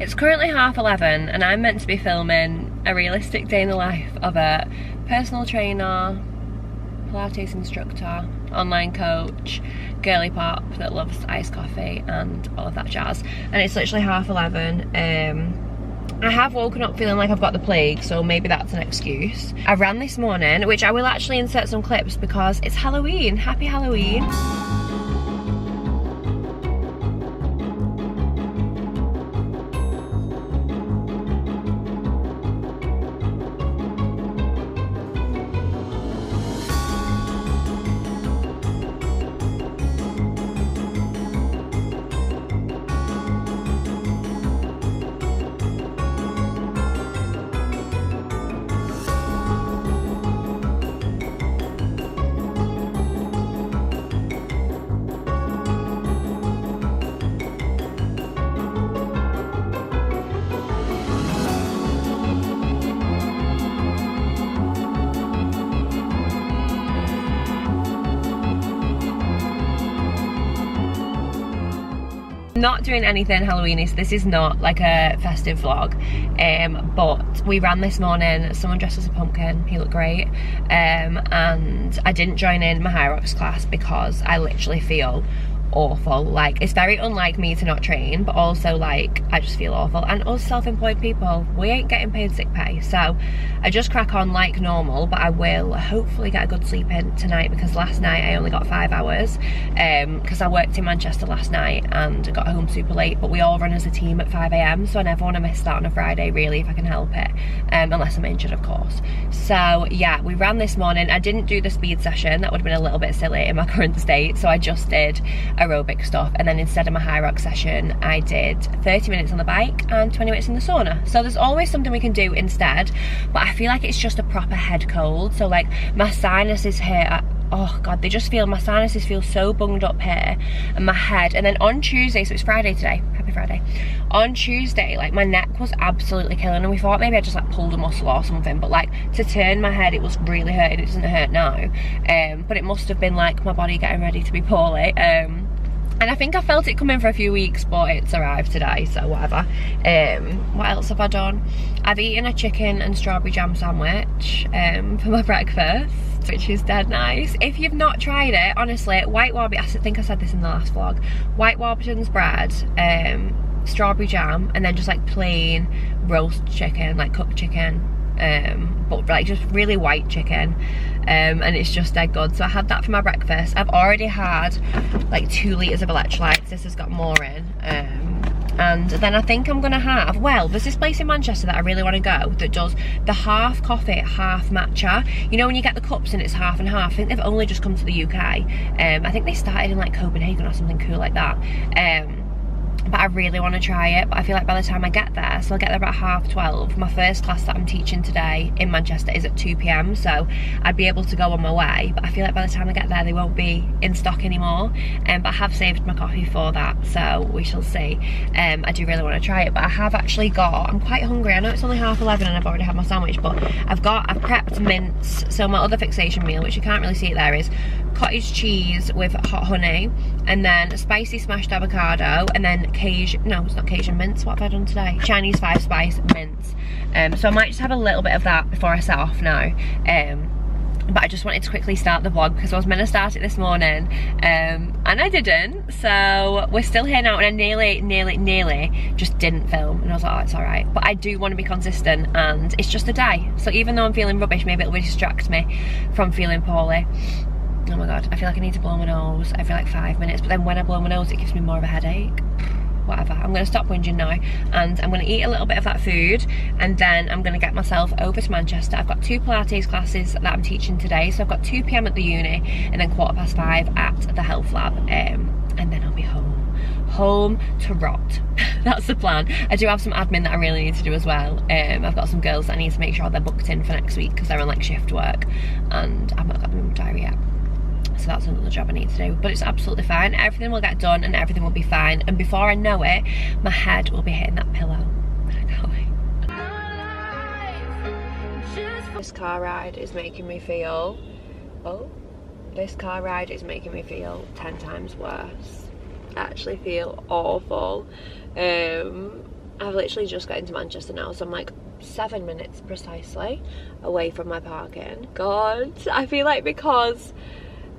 It's currently 11:30 and I'm meant to be filming a realistic day in the life of a personal trainer, Pilates instructor, online coach, girly pop that loves iced coffee and all of that jazz. And it's literally 11:30. I have woken up feeling like I've got the plague, so maybe that's an excuse. I ran this morning, which I will actually insert some clips because it's Halloween. Happy Halloween. Not doing anything Halloweeny, so this is not like a festive vlog, but we ran this morning. Someone dressed as a pumpkin, he looked great, and I didn't join in my high rocks class because I literally feel awful. Like, it's very unlike me to not train, but also like I just feel awful. And us self-employed people, we ain't getting paid sick pay, so I just crack on like normal. But I will hopefully get a good sleep in tonight, because last night I only got 5 hours because I worked in Manchester last night and got home super late. But we all run as a team at 5 AM, so I never want to miss that on a Friday really, if I can help it, unless I'm injured of course. So yeah, we ran this morning. I didn't do the speed session, that would have been a little bit silly in my current state, so I just did aerobic stuff, and then instead of my high rock session I did 30 minutes on the bike and 20 minutes in the sauna. So there's always something we can do instead, but I feel like it's just a proper head cold. So like my sinuses here, oh god, they just feel, my sinuses feel so bunged up here, and my head. And then on Tuesday, so it's Friday today, happy Friday, on Tuesday like my neck was absolutely killing, and we thought maybe I just like pulled a muscle or something, but like to turn my head it was really hurting. It doesn't hurt now, but it must have been like my body getting ready to be poorly. And I think I felt it coming for a few weeks, but it's arrived today, so whatever. What else have I done? I've eaten a chicken and strawberry jam sandwich for my breakfast, which is dead nice. If you've not tried it, honestly, white Warburton, I think I said this in the last vlog, white Warburton's bread, strawberry jam, and then just like plain roast chicken, like cooked chicken, but like just really white chicken, and it's just dead good. So I had that for my breakfast. I've already had like 2 litres of electrolytes. This has got more in, and then I think I'm gonna have, well, there's this place in Manchester that I really want to go that does the half coffee, half matcha. You know when you get the cups and it's half and half. I think they've only just come to the UK. I think they started in like Copenhagen or something cool like that. But I really want to try it. But I feel like by the time I get there, so I'll get there about 12:30, my first class that I'm teaching today in Manchester is at 2 PM, so I'd be able to go on my way. But I feel like by the time I get there they won't be in stock anymore, but I have saved my coffee for that, so we shall see. I do really want to try it, but I have actually got, I'm quite hungry. I know it's only 11:30 and I've already had my sandwich, but I've prepped mince. So my other fixation meal, which you can't really see it there, is cottage cheese with hot honey, and then spicy smashed avocado, and then Cajun, no it's not Cajun mince, what have I done today? Chinese 5 spice mince. So I might just have a little bit of that before I set off now. But I just wanted to quickly start the vlog because I was meant to start it this morning, and I didn't. So we're still here now, and I nearly just didn't film, and I was like, oh, it's all right. But I do want to be consistent, and it's just a day. So even though I'm feeling rubbish, maybe it'll distract me from feeling poorly. Oh my god, I feel like I need to blow my nose every like 5 minutes, but then when I blow my nose it gives me more of a headache. Whatever, I'm going to stop whinging now, and I'm going to eat a little bit of that food, and then I'm going to get myself over to Manchester. I've got 2 Pilates classes that I'm teaching today, so I've got 2 PM at the uni and then 5:15 at the health lab, and then I'll be home to rot. That's the plan. I do have some admin that I really need to do as well. I've got some girls that I need to make sure they're booked in for next week because they're on like shift work, and I've not got them in my diary yet. So that's another job I need to do, but it's absolutely fine. Everything will get done and everything will be fine, and before I know it my head will be hitting that pillow. I can't wait. This car ride is making me feel, this car ride is making me feel 10 times worse. I actually feel awful. I've literally just got into Manchester now, so I'm like 7 minutes precisely away from my parking. God, I feel like because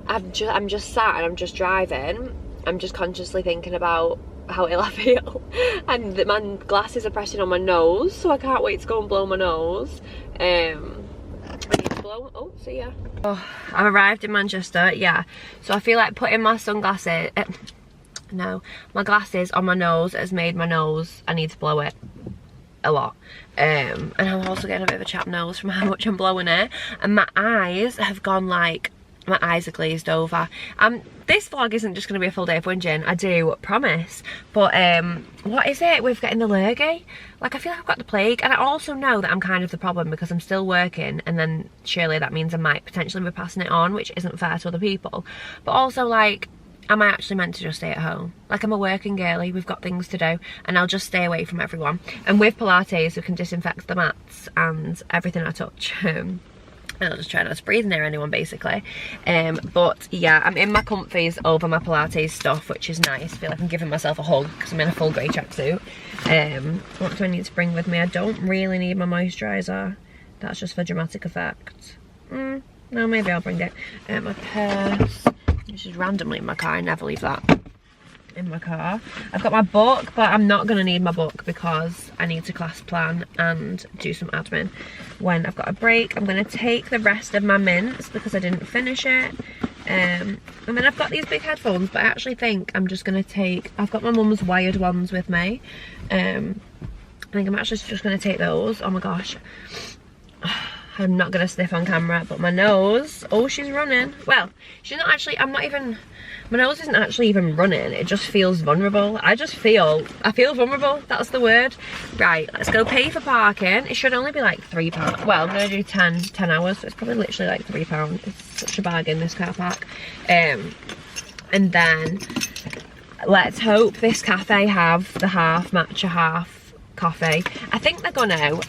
I'm just sat and I'm just driving, I'm just consciously thinking about how ill I feel, and that my glasses are pressing on my nose, so I can't wait to go and blow my nose. I need to blow. Oh, see ya. Oh, I've arrived in Manchester, yeah. So I feel like putting my sunglasses, my glasses on my nose has made my nose, I need to blow it a lot. And I'm also getting a bit of a chapped nose from how much I'm blowing it, and my eyes have gone like, my eyes are glazed over. This vlog isn't just going to be a full day of whinging, I do promise, but what is it with getting the lurgy? Like, I feel like I've got the plague, and I also know that I'm kind of the problem because I'm still working, and then surely that means I might potentially be passing it on, which isn't fair to other people. But also, like, am I actually meant to just stay at home? Like, I'm a working girly, we've got things to do, and I'll just stay away from everyone. And with Pilates, we can disinfect the mats and everything I touch. I'll just try not to breathe near anyone, basically. But yeah, I'm in my comfies over my Pilates stuff, which is nice. I feel like I'm giving myself a hug because I'm in a full grey tracksuit. What do I need to bring with me? I don't really need my moisturiser. That's just for dramatic effect. No, maybe I'll bring it. My purse, which is randomly in my car. I never leave that in my car. I've got my book, but I'm not going to need my book because I need to class plan and do some admin when I've got a break. I'm going to take the rest of my mints because I didn't finish it. And then I've got these big headphones, but I actually think I'm just going to take, I've got my mum's wired ones with me. I think I'm actually just going to take those. Oh my gosh. I'm not going to sniff on camera, but my nose, oh, she's running. Well, she's not actually, my nose isn't actually even running, it just feels vulnerable. I feel vulnerable, that's the word. Right, let's go pay for parking. It should only be like £3. Well, I'm going to do 10 hours, so it's probably literally like £3. It's such a bargain, this car park. And then, let's hope this cafe have the half matcha, half coffee. I think they're gonna,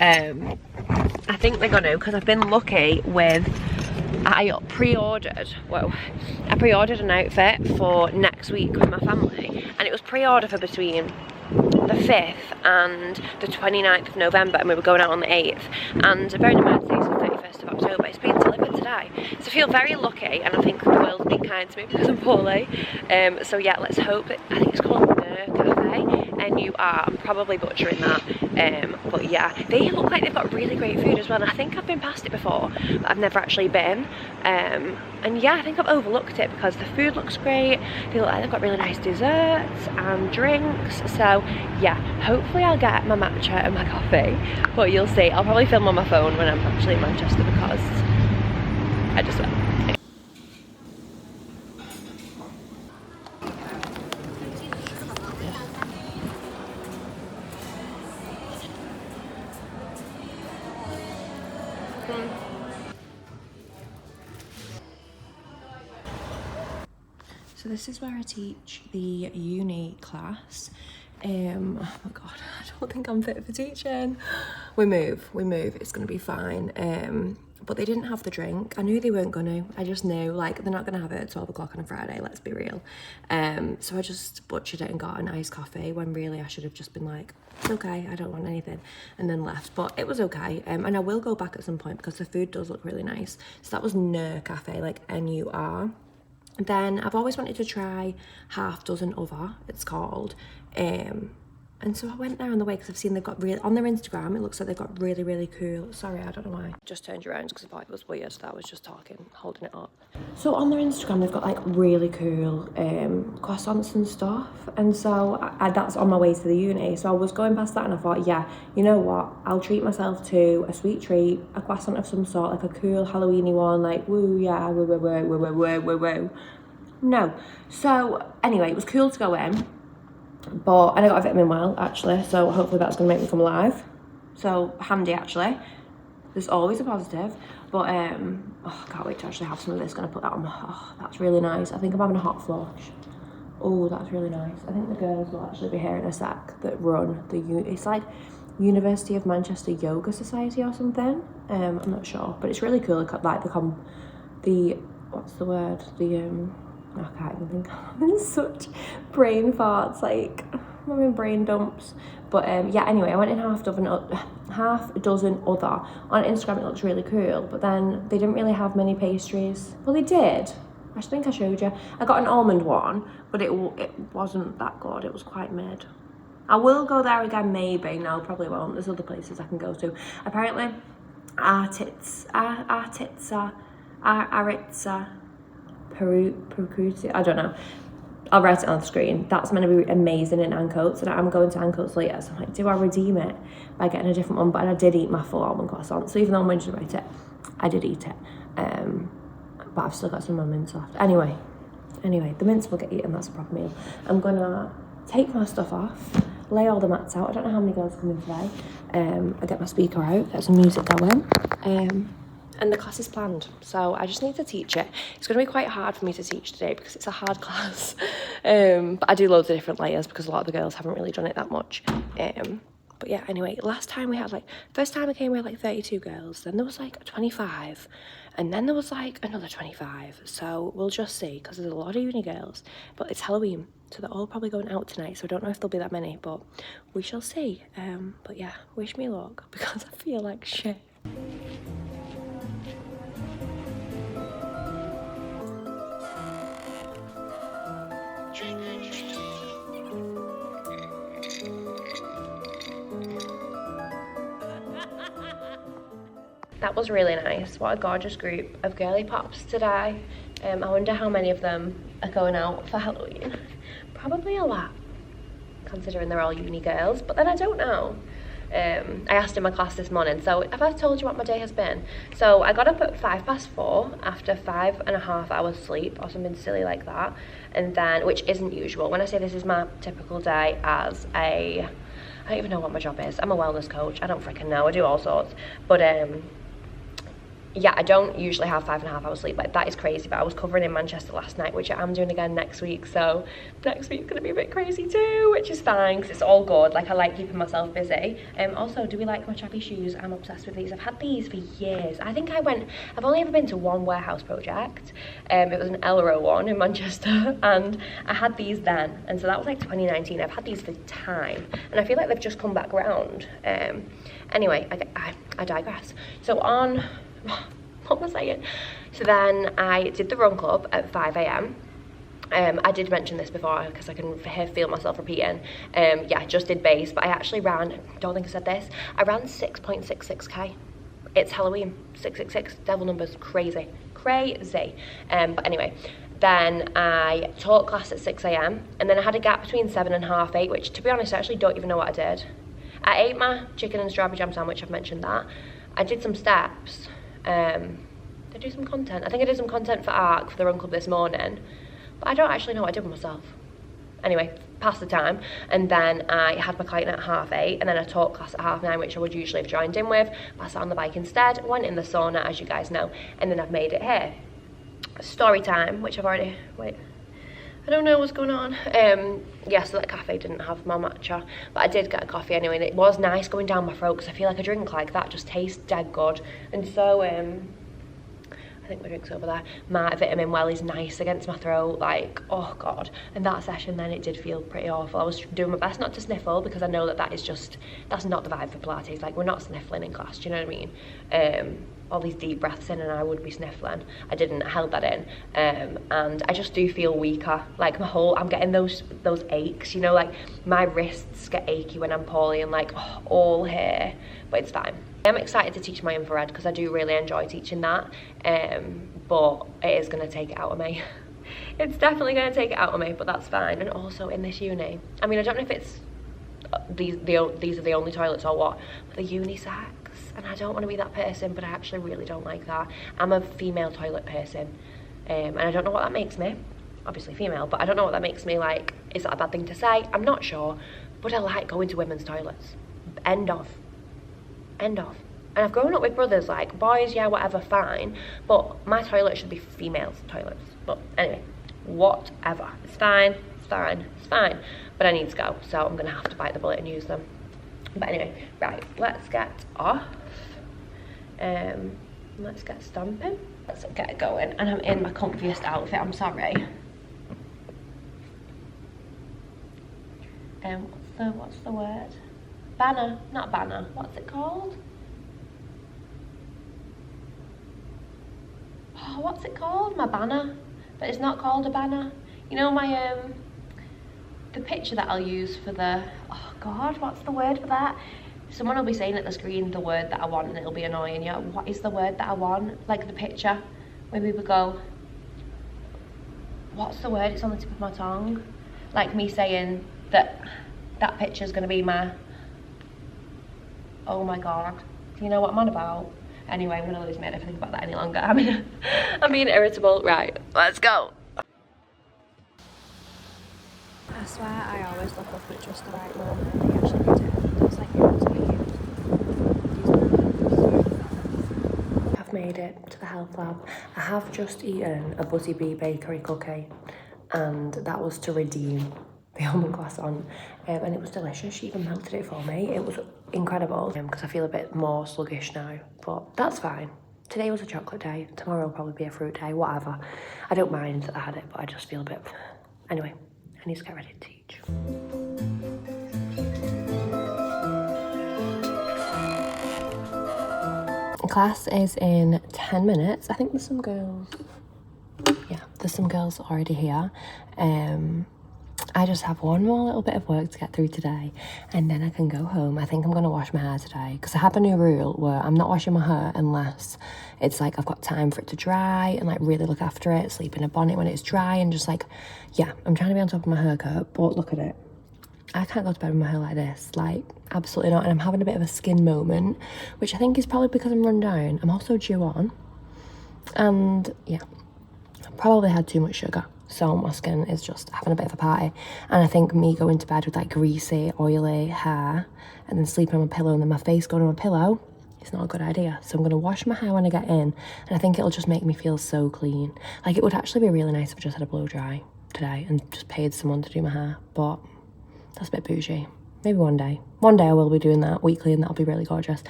because I've been lucky with, I pre-ordered an outfit for next week with my family, and it was pre-ordered for between the 5th and the 29th of November, and we were going out on the 8th, and bearing in mind today's the 31st of October, it's been delivered today. So I feel very lucky, and I think the world's been kind to me because I'm poorly. So yeah, let's hope that, I think it's called Cafe, N-U-R, I'm probably butchering that, but yeah, they look like they've got really great food as well, and I think I've been past it before, but I've never actually been, and yeah, I think I've overlooked it because the food looks great. They look like they've got really nice desserts and drinks, so yeah, hopefully I'll get my matcha and my coffee, but you'll see. I'll probably film on my phone when I'm actually in Manchester because I just will. So this is where I teach the uni class. Oh my god, I don't think I'm fit for teaching. We move, it's gonna be fine. But they didn't have the drink. I knew they weren't gonna. I just knew, like, they're not gonna have it at 12 o'clock on a Friday, let's be real. So I just butchered it and got an iced coffee when really I should have just been like, it's okay, I don't want anything, and then left. But it was okay, and I will go back at some point because the food does look really nice. So that was Nur Cafe, like N-U-R. Then I've always wanted to try Half Dozen Other, it's called. And so I went there on the way because I've seen they've got really, on their Instagram, it looks like they've got really cool, sorry, I don't know why. Just turned around because I thought it was weird that I was just talking, holding it up. So on their Instagram, they've got like really cool croissants and stuff. And so that's on my way to the uni. So I was going past that and I thought, yeah, you know what? I'll treat myself to a sweet treat, a croissant of some sort, like a cool Halloween-y one, like woo, yeah, woo, woo, woo, woo, woo, woo, woo. No. So anyway, it was cool to go in. And I got a vitamin well, actually, so hopefully that's going to make me come alive. So handy, actually. There's always a positive. But oh, I can't wait to actually have some of this. Going to put that on. Oh, that's really nice. I think I'm having a hot flush. Oh, that's really nice. I think the girls will actually be here in a sec that run the it's like University of Manchester Yoga Society or something. I'm not sure, but it's really cool. Like the what's the word? I can't even think. I'm having such brain farts. Like, I'm having brain dumps. But yeah, anyway, I went in half dozen other. On Instagram it looks really cool, but then they didn't really have many pastries. Well, they did. I think I showed you. I got an almond one, but it wasn't that good. It was quite mid. I will go there again, maybe. No, probably won't. There's other places I can go to. Apparently, Aritza, Perucuti, I don't know. I'll write it on the screen. That's meant to be amazing in Ancoats, and I'm going to Ancoats later, so I'm like, do I redeem it by getting a different one? But I did eat my full almond croissant, so even though I'm going to write it, I did eat it. But I've still got some more mince left. Anyway, the mince will get eaten, that's a proper meal. I'm gonna take my stuff off, lay all the mats out. I don't know how many girls come in today. I get my speaker out, get some music going. And the class is planned, so I just need to teach it. It's going to be quite hard for me to teach today because it's a hard class. But I do loads of different layers because a lot of the girls haven't really done it that much. But yeah, anyway, last time we had first time I came we had 32 girls, then there was 25, and then there was another 25. So we'll just see, because there's a lot of uni girls, but it's Halloween, so they're all probably going out tonight, so I don't know if there'll be that many, but we shall see. But yeah, wish me luck, because I feel like shit. That was really nice. What a gorgeous group of girly pops today. I wonder how many of them are going out for Halloween. Probably a lot, considering they're all uni girls, but then I don't know. I asked in my class this morning, so have I told you what my day has been? So I got up at 4:05 after 5.5 hours sleep or something silly like that, and then, which isn't usual. When I say this is my typical day as I don't even know what my job is. I'm a wellness coach. I don't freaking know. I do all sorts, but yeah, I don't usually have 5.5 hours sleep. That is crazy, but I was covering in Manchester last night, which I am doing again next week, so next week's gonna be a bit crazy too, which is fine because it's all good. I like keeping myself busy. Also, do we like my chappy shoes? I'm obsessed with these. I've had these for years. I've only ever been to one warehouse project. It was an Elro one in Manchester, and I had these then, and so that was 2019. I've had these for time, and I feel like they've just come back around. Anyway, I digress. So on, what was I saying? So then I did the run club at 5 a.m. I did mention this before because I can feel myself repeating. Yeah, just did base, but I actually ran, don't think I said this, I ran 6.66k. It's Halloween, 666, devil numbers, crazy. But anyway, then I taught class at 6 a.m. and then I had a gap between 7 and half 8, which to be honest, I actually don't even know what I did. I ate my chicken and strawberry jam sandwich, I've mentioned that. I did some steps. Did I do some content? I think I did some content for ARC for the run club this morning, but I don't actually know what I did with myself. Anyway, passed the time, and then I had my client at 8:30, and then I taught class at 9:30, which I would usually have joined in with, but I sat on the bike instead, went in the sauna, as you guys know, and then I've made it here. Story time, which I've already, wait, I don't know what's going on. Yeah, so that cafe didn't have my matcha, but I did get a coffee anyway, and it was nice going down my throat, because I feel like a drink like that just tastes dead good, and so, I think my drink's over there. My vitamin well is nice against my throat, oh god. And that session then, it did feel pretty awful. I was doing my best not to sniffle, because I know that is just, that's not the vibe for Pilates. We're not sniffling in class, do you know what I mean? All these deep breaths in and I would be sniffling. I didn't, I held that in. And I just do feel weaker. I'm getting those aches, you know, my wrists get achy when I'm poorly and all here, but it's fine. I'm excited to teach my infrared because I do really enjoy teaching that, but it is going to take it out of me. It's definitely going to take it out of me, but that's fine. And also in this uni, I mean, I don't know if it's these are the only toilets or what, but the unisex, and I don't want to be that person, but I actually really don't like that. I'm a female toilet person, and I don't know what that makes me. Obviously female, but I don't know what that makes me. Is that a bad thing to say? I'm not sure, but I like going to women's toilets. End of. And I've grown up with brothers, boys, yeah, whatever, fine, but my toilet should be females' toilets. But anyway, whatever, it's fine, but I need to go, so I'm gonna have to bite the bullet and use them. But anyway, right, let's get off, let's get stomping, let's get it going. And I'm in my comfiest outfit, I'm sorry. what's the word? Banner, not banner, what's it called? Oh, what's it called? My banner, but it's not called a banner. You know my, the picture that I'll use for the, oh God, what's the word for that? Someone will be saying at the screen the word that I want and it'll be annoying you. What is the word that I want? Like the picture, where people go, what's the word? It's on the tip of my tongue. Like me saying that that picture's gonna be my, oh my God. Do you know what I'm on about? Anyway, I'm gonna lose my head if I think about that any longer. I'm being irritable. Right, let's go. I swear I always look up at just the right moment. I actually need to end. It's like I've made it to the health lab. I have just eaten a Buzzy Bee bakery cookie, and that was to redeem the almond croissant, and it was delicious. She even melted it for me. It was incredible, because I feel a bit more sluggish now, but that's fine. Today was a chocolate day. Tomorrow will probably be a fruit day, whatever. I don't mind that I had it, but I just feel a bit... Anyway, I need to get ready to teach. Class is in 10 minutes. I think there's some girls... Yeah, there's some girls already here. I just have one more little bit of work to get through today, and then I can go home. I think I'm going to wash my hair today, because I have a new rule where I'm not washing my hair unless it's like I've got time for it to dry and like really look after it, sleep in a bonnet when it's dry, and just like, yeah, I'm trying to be on top of my haircut. But look at it, I can't go to bed with my hair like this, like absolutely not. And I'm having a bit of a skin moment, which I think is probably because I'm run down. I'm also due on, and yeah, probably had too much sugar. So my skin is just having a bit of a party. And I think me going to bed with like greasy, oily hair and then sleeping on my pillow and then my face going on my pillow, it's not a good idea. So I'm going to wash my hair when I get in, and I think it'll just make me feel so clean. Like it would actually be really nice if I just had a blow dry today and just paid someone to do my hair, but that's a bit bougie. Maybe one day. One day I will be doing that weekly, and that'll be really gorgeous.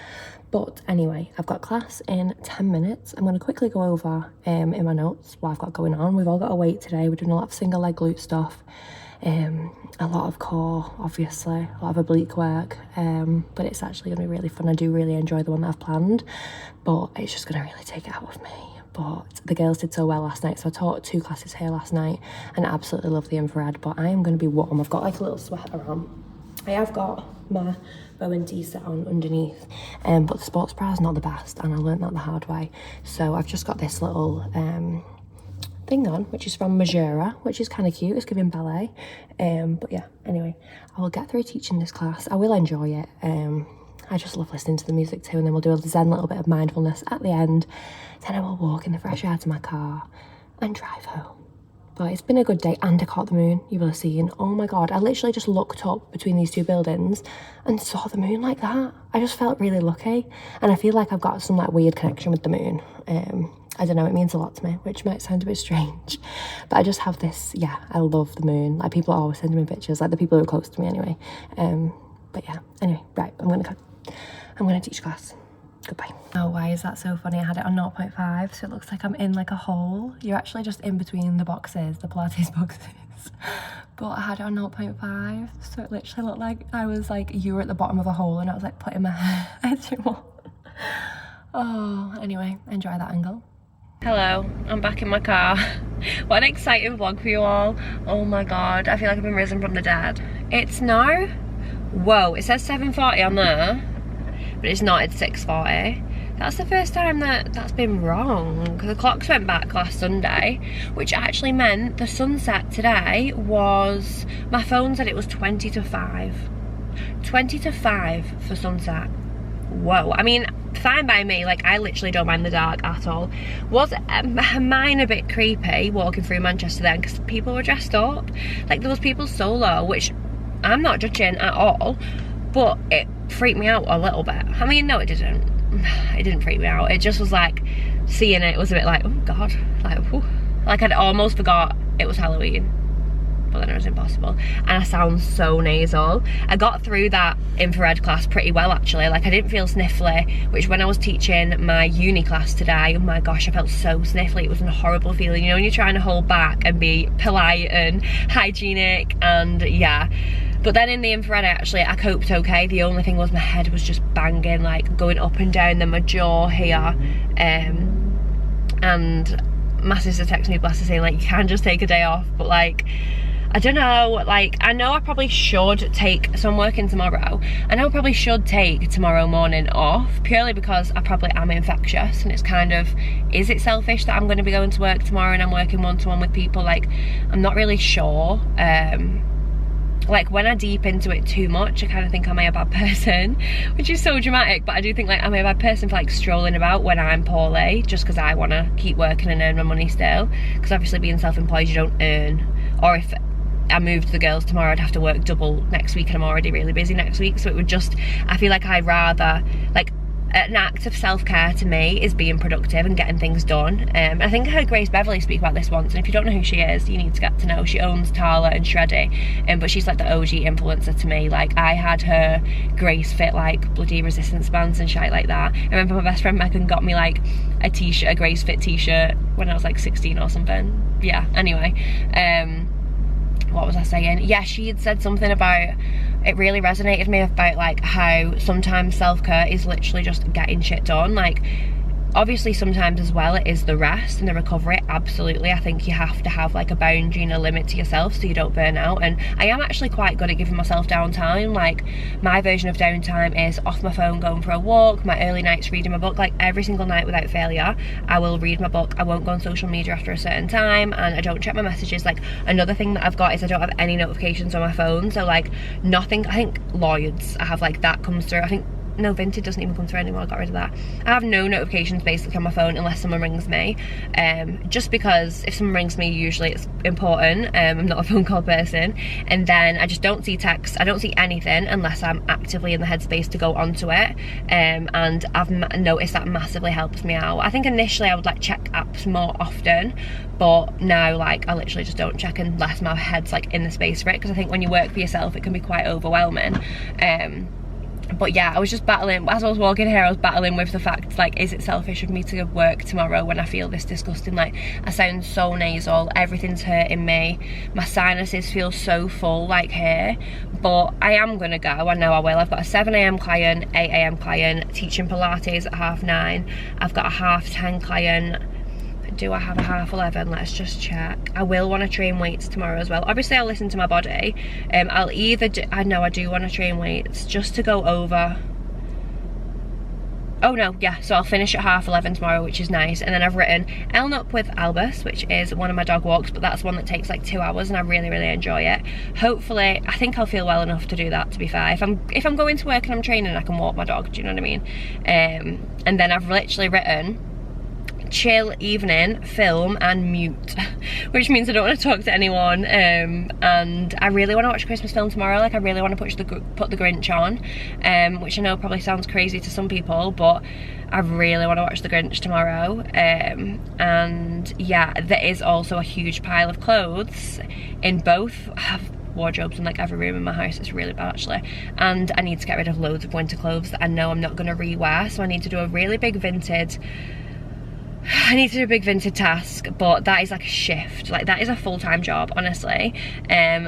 But anyway, I've got class in 10 minutes. I'm going to quickly go over in my notes what I've got going on. We've all got a weight today. We're doing a lot of single leg glute stuff. A lot of core, obviously. A lot of oblique work. But it's actually going to be really fun. I do really enjoy the one that I've planned. But it's just going to really take it out of me. But the girls did so well last night. So I taught 2 classes here last night. And I absolutely love the infrared. But I am going to be warm. I've got like a little sweater on. I have got my Bowen t-shirt on underneath, but the sports bra is not the best, and I learned that the hard way. So I've just got this little thing on, which is from Majura, which is kind of cute. It's giving ballet. But yeah, anyway, I will get through teaching this class. I will enjoy it. I just love listening to the music too, and then we'll do a zen little bit of mindfulness at the end. Then I will walk in the fresh air to my car and drive home. But it's been a good day, and I caught the moon. You will have seen. Oh my God, I literally just looked up between these 2 buildings and saw the moon like that. I just felt really lucky, and I feel like I've got some like weird connection with the moon. I don't know, it means a lot to me, which might sound a bit strange, but I just have this, yeah, I love the moon. Like people are always sending me pictures, like the people who are close to me anyway. But yeah, anyway, right, I'm gonna teach class. Goodbye. Oh, why is that so funny? I had it on 0.5, so it looks like I'm in like a hole. You're actually just in between the boxes, the Pilates boxes. But I had it on 0.5, so it literally looked like I was like, you were at the bottom of a hole and I was like putting my hair through. Oh, anyway, enjoy that angle. Hello, I'm back in my car. What an exciting vlog for you all. Oh my God, I feel like I've been risen from the dead. It's now, whoa, it says 7:40 on there. But it's not, it's 6:40. That's the first time that's been wrong. The clocks went back last Sunday, which actually meant the sunset today was, my phone said it was 20 to 5. 20 to 5 for sunset. Whoa, I mean, fine by me, like I literally don't mind the dark at all. Was mine a bit creepy walking through Manchester then, because people were dressed up. Like there was people solo, which I'm not judging at all, but it freaked me out a little bit. I mean, no, it didn't. It didn't freak me out. It just was like, seeing it was a bit like, oh God, like, whew. Like I'd almost forgot it was Halloween. but then it was impossible. And I sound so nasal. I got through that infrared class pretty well, actually. Like, I didn't feel sniffly, which when I was teaching my uni class today, oh my gosh, I felt so sniffly. It was a horrible feeling, you know, when you're trying to hold back and be polite and hygienic, and yeah. But then in the infrared, I coped okay. The only thing was my head was just banging, like going up and down, then my jaw here. And my sister texted me, bless her, saying like, you can just take a day off. But like, I don't know, like, I know I probably should take, so I'm working tomorrow, I know I probably should take tomorrow morning off, purely because I probably am infectious, and it's kind of, is it selfish that I'm going to be going to work tomorrow and I'm working one-to-one with people? Like, I'm not really sure. Like, when I deep into it too much, I kind of think, am I a bad person? Which is so dramatic, but I do think, like, am I a bad person for like strolling about when I'm poorly, just because I want to keep working and earn my money still? Because obviously being self-employed, you don't earn, or if I moved the girls tomorrow, I'd have to work double next week, and I'm already really busy next week. So it would just, I feel like I'd rather, like, an act of self-care to me is being productive and getting things done. I think I heard Grace Beverly speak about this once, and if you don't know who she is, you need to get to know. She owns Tala and Shreddy, but she's like the OG influencer to me. Like, I had her Grace fit like bloody resistance bands and shit like that. I remember my best friend Megan got me like a t-shirt, a Grace fit t-shirt when I was like 16 or something. Yeah, anyway, what was I saying? Yeah, she had said something about, it really resonated with me about like how sometimes self-care is literally just getting shit done. Like, obviously sometimes as well it is the rest and the recovery, absolutely. I think you have to have like a boundary and a limit to yourself so you don't burn out, and I am actually quite good at giving myself downtime. Like, my version of downtime is off my phone, going for a walk, my early nights reading my book. Like, every single night without failure I will read my book. I won't go on social media after a certain time, and I don't check my messages. Like, another thing that I've got is I don't have any notifications on my phone, so like nothing. I think Lloyds, I have like that comes through. I think, no, Vinted doesn't even come through anymore, I got rid of that. I have no notifications basically on my phone unless someone rings me, just because if someone rings me, usually it's important. I'm not a phone call person. And then I just don't see texts, I don't see anything unless I'm actively in the headspace to go onto it. And I've noticed that massively helps me out. I think initially I would like check apps more often, but now like I literally just don't check unless my head's like in the space for it, because I think when you work for yourself it can be quite overwhelming. But yeah, I was just battling, as I was walking here, I was battling with the fact, like, is it selfish of me to work tomorrow when I feel this disgusting? Like, I sound so nasal, everything's hurting me, my sinuses feel so full, like here. But I am gonna go, I know I will. I've got a 7 AM client, 8 AM client, teaching Pilates at 9:30. I've got a 10:30 client. Do I have a 11:30? Let's just check. I will want to train weights tomorrow as well. Obviously I'll listen to my body. I'll either do, I know I do want to train weights just to go over. Oh no, yeah, so I'll finish at 11:30 tomorrow, which is nice. And then I've written Eln Up with Albus, which is one of my dog walks, but that's one that takes like 2 hours and I really, really enjoy it. Hopefully, I think I'll feel well enough to do that, to be fair. If I'm going to work and I'm training, I can walk my dog, do you know what I mean? And then I've literally written chill evening, film and mute, which means I don't want to talk to anyone. And I really want to watch a Christmas film tomorrow. Like, I really want to put the Grinch on, which I know probably sounds crazy to some people, but I really want to watch the Grinch tomorrow. And yeah, there is also a huge pile of clothes in both. I have wardrobes in like every room in my house. It's really bad actually, and I need to get rid of loads of winter clothes that I know I'm not going to rewear, so I need to do a really big vintage task, but that is like a shift, like that is a full-time job, honestly.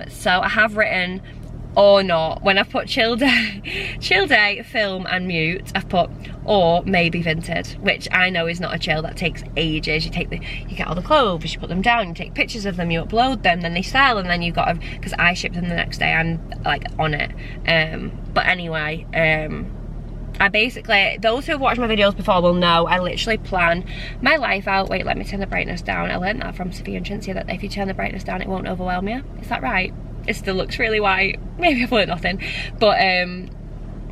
So I have written or not. When I've put chill day, film and mute, I've put or maybe vintage, which I know is not a chill. That takes ages. You get all the clothes, you put them down, you take pictures of them, you upload them, then they sell, and then you've got to, because I ship them the next day, I'm like on it. But anyway, I basically, those who have watched my videos before will know I literally plan my life out. Wait, let me turn the brightness down. I learned that from Sophia and Chintzia, that if you turn the brightness down it won't overwhelm you. Is that right? It still looks really white. Maybe I've learned nothing. But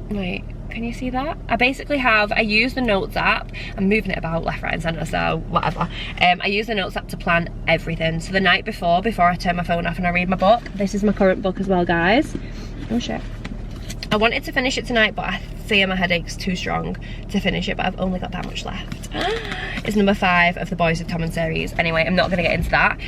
wait, can you see that? I use the notes app. I'm moving it about left, right and centre, so whatever. I use the notes app to plan everything. So the night before I turn my phone off and I read my book. This is my current book as well, guys. Oh shit. I wanted to finish it tonight, but I fear my headache's too strong to finish it, but I've only got that much left. It's number 5 of the Boys of Tom and series. Anyway, I'm not going to get into that.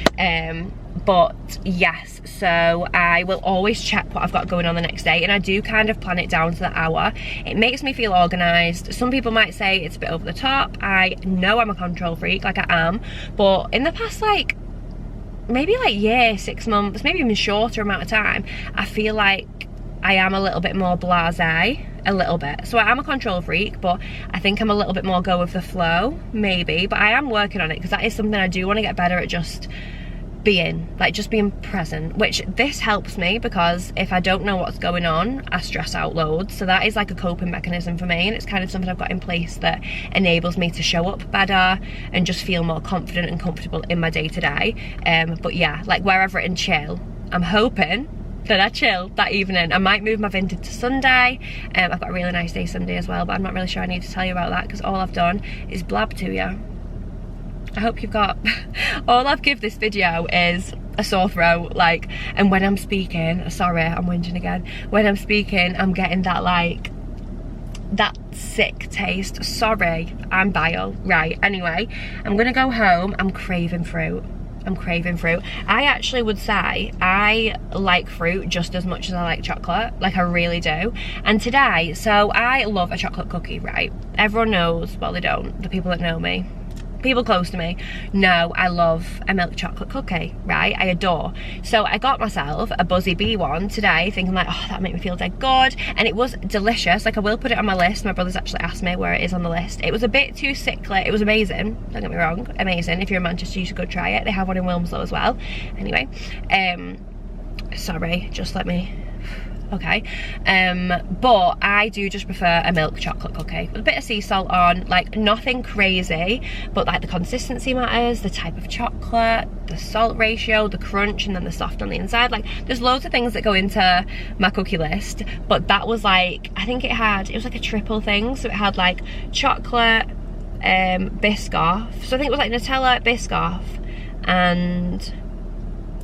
But yes, so I will always check what I've got going on the next day, and I do kind of plan it down to the hour. It makes me feel organised. Some people might say it's a bit over the top. I know I'm a control freak, like I am, but in the past like maybe like year, 6 months, maybe even shorter amount of time, I feel like I am a little bit more blasé, a little bit. So I am a control freak, but I think I'm a little bit more go with the flow, maybe. But I am working on it, because that is something I do want to get better at, just being present, which this helps me, because if I don't know what's going on, I stress out loads. So that is like a coping mechanism for me, and it's kind of something I've got in place that enables me to show up better and just feel more confident and comfortable in my day-to-day. But yeah, like wherever and chill, I'm hoping that I chill that evening. I might move my vintage to Sunday. I've got a really nice day Sunday as well, but I'm not really sure I need to tell you about that, because all I've done is blab to you. I hope you've got all I've give this video is a sore throat, like, and when I'm speaking, sorry, I'm whinging again, when I'm speaking I'm getting that like that sick taste. Sorry, I'm bile. Right, anyway, I'm gonna go home. I'm craving fruit. I actually would say I like fruit just as much as I like chocolate, like I really do. And today, so I love a chocolate cookie, right? Everyone knows, well they don't, the people that know me, people close to me know I love a milk chocolate cookie, right? I adore. So I got myself a Buzzy Bee one today, thinking like, oh, that'll make me feel dead good. And it was delicious. Like, I will put it on my list. My brother's actually asked me where it is on the list. It was a bit too sickly. It was amazing, don't get me wrong, amazing. If you're in Manchester, you should go try it. They have one in Wilmslow as well. Anyway, sorry, just let me, okay. But I do just prefer a milk chocolate cookie with a bit of sea salt on, like nothing crazy, but like the consistency matters, the type of chocolate, the salt ratio, the crunch, and then the soft on the inside. Like, there's loads of things that go into my cookie list, but that was like, I think it was like a triple thing. So it had like chocolate, Biscoff, so I think it was like Nutella, Biscoff, and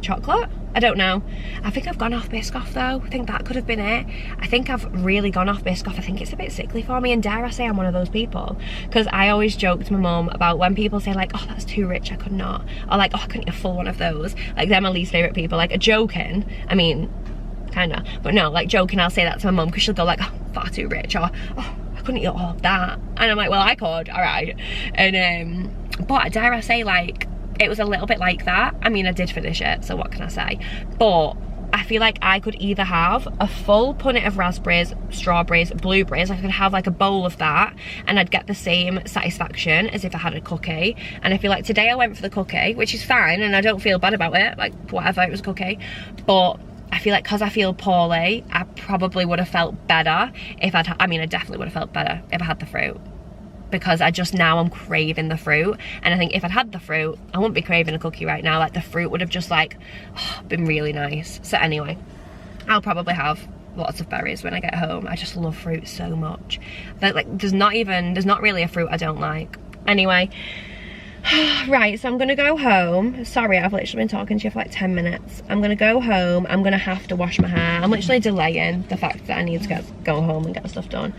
chocolate. I don't know. I think I've gone off Biscoff though. I think that could have been it. I think I've really gone off Biscoff. I think it's a bit sickly for me, and dare I say I'm one of those people, because I always joke to my mum about when people say like, oh, that's too rich, I could not, or like, oh, I couldn't eat a full one of those. Like, they're my least favourite people. Like, joking, I mean, kinda, but no, like joking, I'll say that to my mum, because she'll go like, oh, far too rich, or oh, I couldn't eat all of that. And I'm like, well, I could, alright. And but dare I say, like, it was a little bit like that. I mean, I did finish it, so what can I say? But I feel like I could either have a full punnet of raspberries, strawberries, blueberries. I could have like a bowl of that, and I'd get the same satisfaction as if I had a cookie. And I feel like today I went for the cookie, which is fine, and I don't feel bad about it, like whatever, it was a cookie. But I feel like because I feel poorly, I probably would have felt better if I definitely would have felt better if I had the fruit, because I'm craving the fruit. And I think if I'd had the fruit, I wouldn't be craving a cookie right now. Like, the fruit would have just like been really nice. So anyway, I'll probably have lots of berries when I get home. I just love fruit so much. But like, there's not really a fruit I don't like. Anyway, right, so I'm gonna go home. Sorry, I've literally been talking to you for like 10 minutes. I'm gonna go home. I'm gonna have to wash my hair. I'm literally delaying the fact that I need to go home and get stuff done.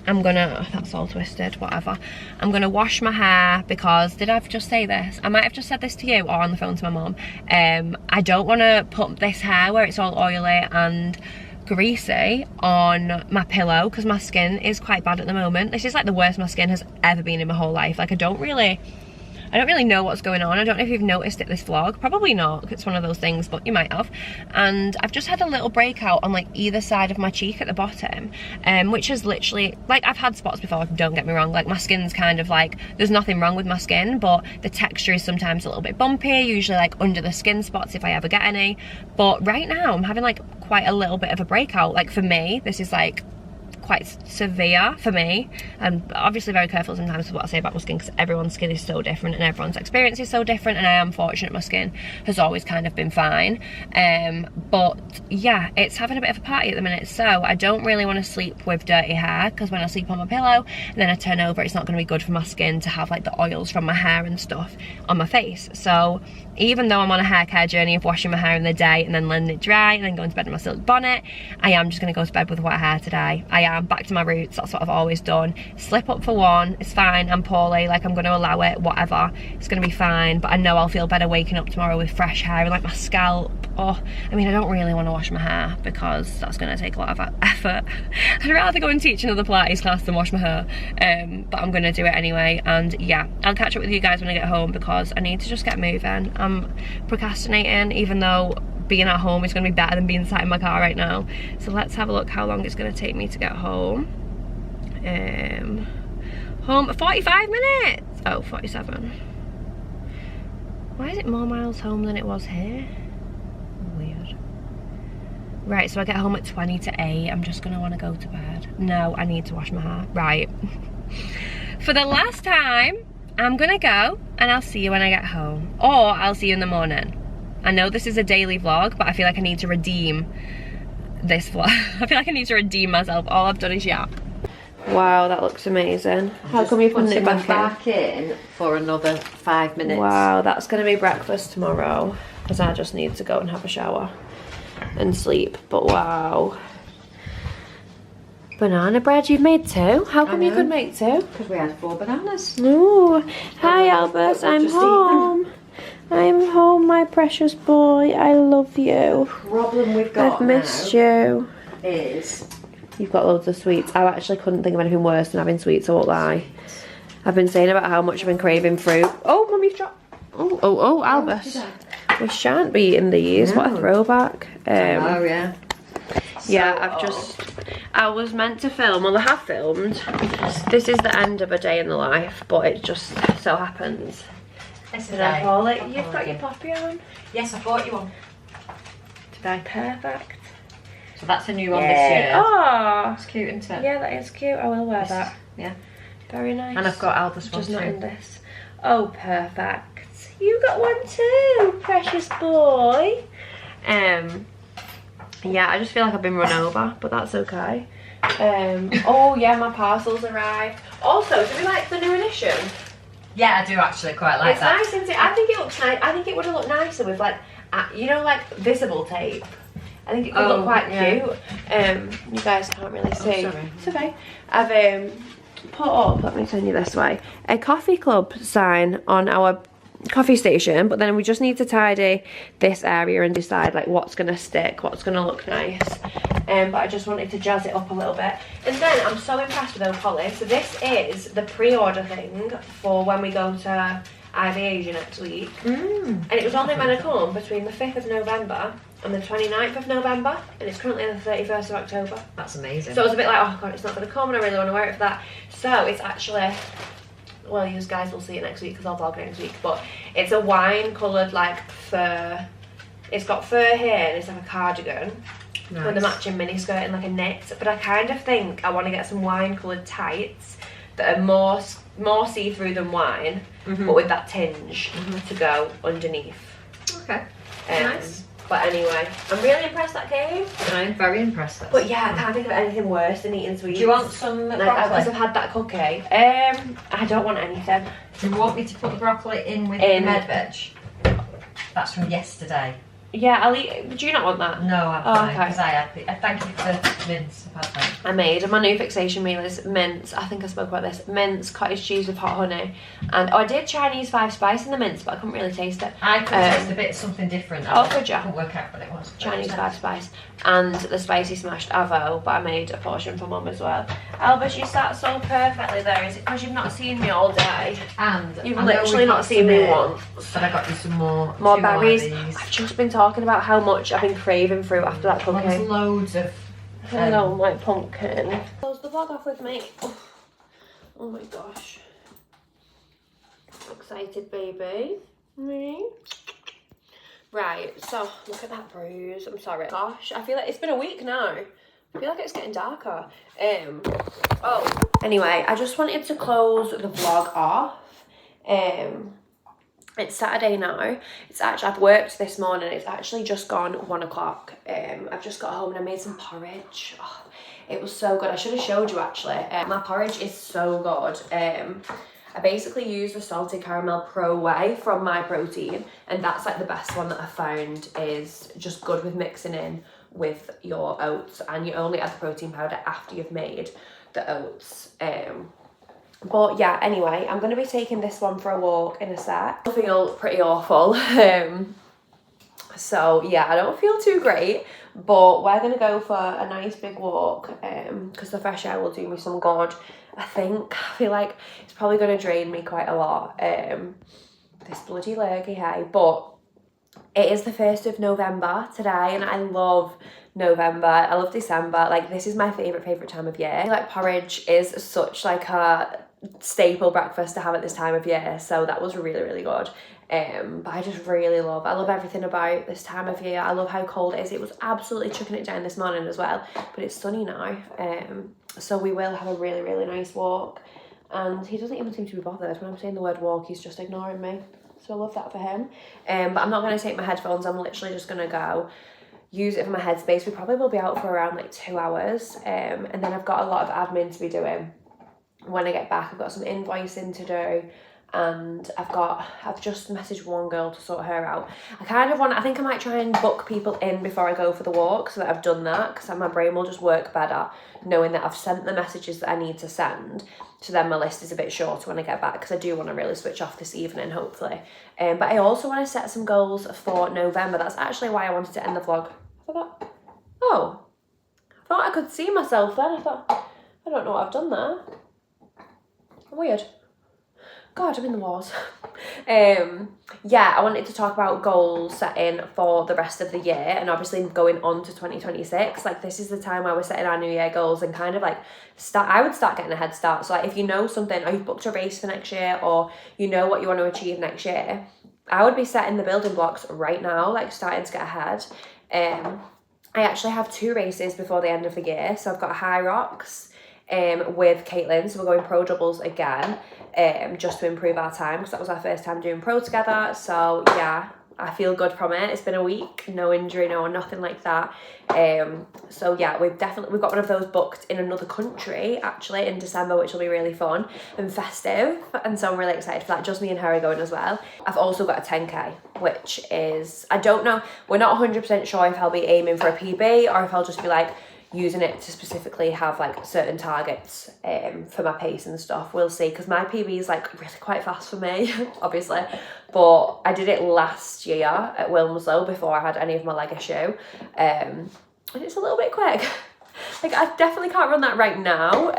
I'm gonna, that's all twisted, whatever. I'm gonna wash my hair, because, did I just say this? I might have just said this to you or on the phone to my mum. I don't want to put this hair where it's all oily and greasy on my pillow, because my skin is quite bad at the moment. This is like the worst my skin has ever been in my whole life. Like, I don't really know what's going on. I don't know if you've noticed it this vlog. Probably not, because it's one of those things, but you might have. And I've just had a little breakout on like either side of my cheek at the bottom, which is literally, like, I've had spots before, don't get me wrong. Like, my skin's kind of like, there's nothing wrong with my skin, but the texture is sometimes a little bit bumpy, usually like under the skin spots if I ever get any. But right now I'm having like quite a little bit of a breakout. Like, for me, this is like quite severe for me. I'm obviously very careful sometimes with what I say about my skin, because everyone's skin is so different and everyone's experience is so different, and I am fortunate my skin has always kind of been fine. But yeah, it's having a bit of a party at the minute, so I don't really want to sleep with dirty hair, because when I sleep on my pillow and then I turn over, it's not going to be good for my skin to have like the oils from my hair and stuff on my face. So even though I'm on a hair care journey of washing my hair in the day and then letting it dry and then going to bed in my silk bonnet, I am just going to go to bed with wet hair today. I am. back to my roots. That's what I've always done. Slip up for one, it's fine, I'm poorly, like I'm going to allow it, whatever, it's going to be fine. But I know I'll feel better waking up tomorrow with fresh hair and like my scalp. Oh, I mean, I don't really want to wash my hair because that's going to take a lot of effort. I'd rather go and teach another Pilates class than wash my hair, but I'm going to do it anyway. And yeah, I'll catch up with you guys when I get home because I need to just get moving. I'm procrastinating, even though being at home is going to be better than being sat in my car right now. So let's have a look how long it's going to take me to get home. Home 45 minutes. Oh, 47. Why is it more miles home than it was here? Weird. Right, so I get home at 20 to 8. I'm just going to want to go to bed. No, I need to wash my hair. Right. For the last time, I'm going to go and I'll see you when I get home. Or I'll see you in the morning. I know this is a daily vlog, but I feel like I need to redeem this vlog. I feel like I need to redeem myself. All I've done is yap. Wow, that looks amazing. How come you putting it back in for another 5 minutes? Wow, that's going to be breakfast tomorrow because I just need to go and have a shower and sleep. But wow. Banana bread, you've made 2? How come you could make 2? Because we had 4 bananas. No. Hi Albert, I'm home. I'm home, my precious boy. I love you. The problem we've got I've missed you. Is you've got loads of sweets. I actually couldn't think of anything worse than having sweets, I won't lie. I've been saying about how much I've been craving fruit. Oh, Mummy's dropped. Oh, Albus. We shan't be eating these. No. What a throwback. Oh, yeah. Yeah, I was meant to film, well I have filmed. This is the end of a day in the life, but it just so happens. Did I call it? You've got your poppy on? Yes, I bought you one. Did I? Perfect. So that's a new one this year. Oh, it's cute, isn't it? Yeah, that is cute. I will wear that. Yeah. Very nice. And I've got Albus one just too. Not in this. Oh, perfect. You got one too, precious boy. Yeah, I just feel like I've been run over, but that's okay. Oh yeah, my parcels arrived. Also, do we like the new edition? Yeah, I do actually quite like that. It's nice, isn't it? I think it looks nice. I think it would have looked nicer with like, you know, like visible tape. I think it could look quite cute. You guys can't really see. Oh, sorry. It's okay. I've put up, let me turn you this way, a coffee club sign on our coffee station, but then we just need to tidy this area and decide like what's gonna stick, what's gonna look nice. But I just wanted to jazz it up a little bit. And then I'm so impressed with Polly. So this is the pre-order thing for when we go to IV Asia next week. And it was only meant to come between the 5th of November and the 29th of November, and it's currently the 31st of October. That's amazing. So I was a bit like, oh god, it's not going to come and I really want to wear it for that. So it's actually, well, you guys will see it next week because I'll vlog next week, but it's a wine coloured like fur. It's got fur here and it's like a cardigan. Nice. With a matching mini skirt and like a knit, but I kind of think I want to get some wine coloured tights that are more see-through than wine, but with that tinge to go underneath. Okay, nice. But anyway, I'm really impressed that came. I'm very impressed. But yeah, I can't think of anything worse than eating sweets. Do you want some broccoli? Because I've had that cookie. I don't want anything. Do you want me to put the broccoli in with the med veg? That's from yesterday. Yeah, I'll eat. Do you not want that? No, I'm fine, because I had the, thank you for the mince. I've had that. I made my new fixation meal is mince. I think I spoke about this. Mince, cottage cheese with hot honey, and I did Chinese 5 spice in the mince, but I couldn't really taste it. I could taste a bit something different. Could you? I couldn't work out what it was. Chinese 5 spice and the spicy smashed avo, but I made a portion for Mum as well. Albus, you sat so perfectly there. Is it because you've not seen me all day? And you've literally not seen me once. But I got you some more berries. I've just been talking about how much I've been craving fruit after that cookie. There's loads of hello, my pumpkin. Close the vlog off with me. Oh my gosh. Excited baby. Me. Right, so look at that bruise. I'm sorry. Gosh, I feel like it's been a week now. I feel like it's getting darker. Anyway, I just wanted to close the vlog off. It's Saturday now. It's actually, I've worked this morning. It's actually just gone 1 o'clock. I've just got home and I made some porridge. Oh, it was so good. I should have showed you actually. My porridge is so good. I basically use the salted caramel pro whey from My Protein, and that's like the best one that I found. Is just good with mixing in with your oats, and you only add the protein powder after you've made the oats. But yeah, anyway, I'm going to be taking this one for a walk in a sec. I feel pretty awful. So yeah, I don't feel too great, but we're going to go for a nice big walk because the fresh air will do me some good. I feel like it's probably going to drain me quite a lot, this bloody lurgy, hey, but it is the 1st of November today, and I love November. I love December. Like, this is my favourite time of year. Like, porridge is such like a staple breakfast to have at this time of year, so that was really good. But I just really love everything about this time of year. I love how cold it is. It was absolutely chucking it down this morning as well, but it's sunny now. So we will have a really nice walk, and he doesn't even seem to be bothered when I'm saying the word walk. He's just ignoring me, so I love that for him. But I'm not going to take my headphones. I'm literally just going to go use it for my headspace. We probably will be out for around like 2 hours, and then I've got a lot of admin to be doing when I get back. I've got some invoicing to do, and I've just messaged one girl to sort her out. I think I might try and book people in before I go for the walk, so that I've done that, because my brain will just work better knowing that I've sent the messages that I need to send, so then my list is a bit shorter when I get back, because I do want to really switch off this evening, hopefully. But I also want to set some goals for November. That's actually why I wanted to end the vlog. I thought I could see myself then. I thought, I don't know what I've done there. Weird. God, I'm in the wars. Yeah, I wanted to talk about goal setting for the rest of the year, and obviously going on to 2026. Like, this is the time where we're setting our new year goals and kind of like I would start getting a head start. So like, if you know something, or you've booked a race for next year, or you know what you want to achieve next year, I would be setting the building blocks right now, like starting to get ahead. I actually have 2 races before the end of the year. So I've got a High Rocks with Caitlin, so we're going pro doubles again, just to improve our time, because that was our first time doing pro together. So yeah, I feel good from it. It's been a week, no injury, nothing like that. So yeah, we've got one of those booked in another country actually in December, which will be really fun and festive, and so I'm really excited for that. Just me and her are going as well. I've also got a 10k, which is, I don't know, we're not 100% sure if I'll be aiming for a PB or if I'll just be like using it to specifically have like certain targets for my pace and stuff. We'll see, because my PB is like really quite fast for me, obviously, but I did it last year at Wilmslow before I had any of my leg issue, and it's a little bit quick. Like, I definitely can't run that right now,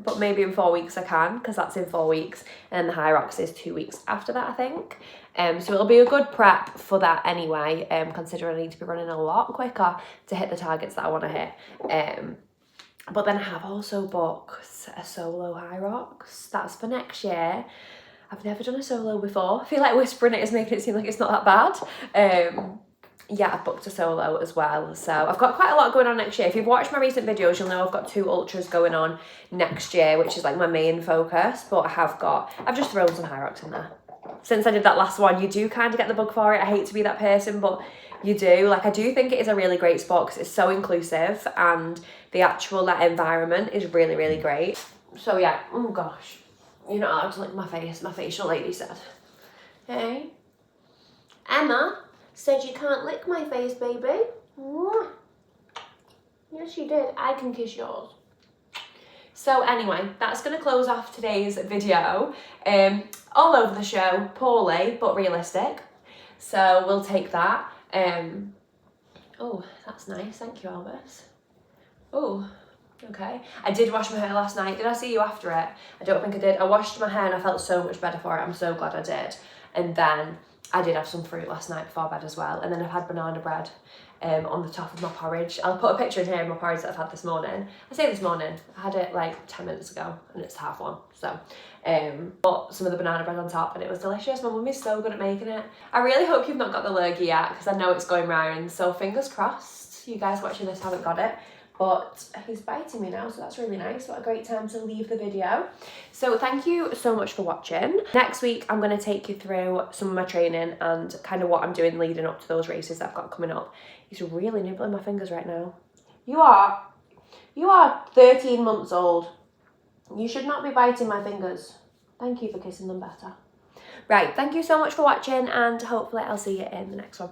but maybe in 4 weeks I can, because that's in 4 weeks, and then the High Rocks is 2 weeks after that, I think. So it'll be a good prep for that anyway, considering I need to be running a lot quicker to hit the targets that I want to hit. But then I have also booked a solo High Rocks. That's for next year. I've never done a solo before. I feel like whispering it is making it seem like it's not that bad. Yeah, I've booked a solo as well. So I've got quite a lot going on next year. If you've watched my recent videos, you'll know I've got 2 ultras going on next year, which is like my main focus. But I've just thrown some High Rocks in there. Since I did that last one, you do kind of get the bug for it. I hate to be that person, but you do. Like, I do think it is a really great sport because it's so inclusive, and the actual environment is really great. So yeah, oh gosh, you're not allowed to lick my face, my facial lady said. Hey, Emma said you can't lick my face, baby. Yes, you did. I can kiss yours. So anyway, that's going to close off today's video. All over the show, poorly, but realistic. So we'll take that. Oh, that's nice. Thank you, Albus. Oh, okay. I did wash my hair last night. Did I see you after it? I don't think I did. I washed my hair and I felt so much better for it. I'm so glad I did. And then I did have some fruit last night before bed as well. And then I've had banana bread on the top of my porridge. I'll put a picture in here of my porridge that I've had this morning. I say this morning, I had it like 10 minutes ago and it's 1:30. So, put some of the banana bread on top and it was delicious. My mum is so good at making it. I really hope you've not got the lurgy yet, because I know it's going round. So fingers crossed you guys watching this haven't got it. But he's biting me now, so that's really nice. What a great time to leave the video. So thank you so much for watching. Next week, I'm going to take you through some of my training and kind of what I'm doing leading up to those races that I've got coming up. He's really nibbling my fingers right now. You are 13 months old. You should not be biting my fingers. Thank you for kissing them better. Right, thank you so much for watching, and hopefully I'll see you in the next one.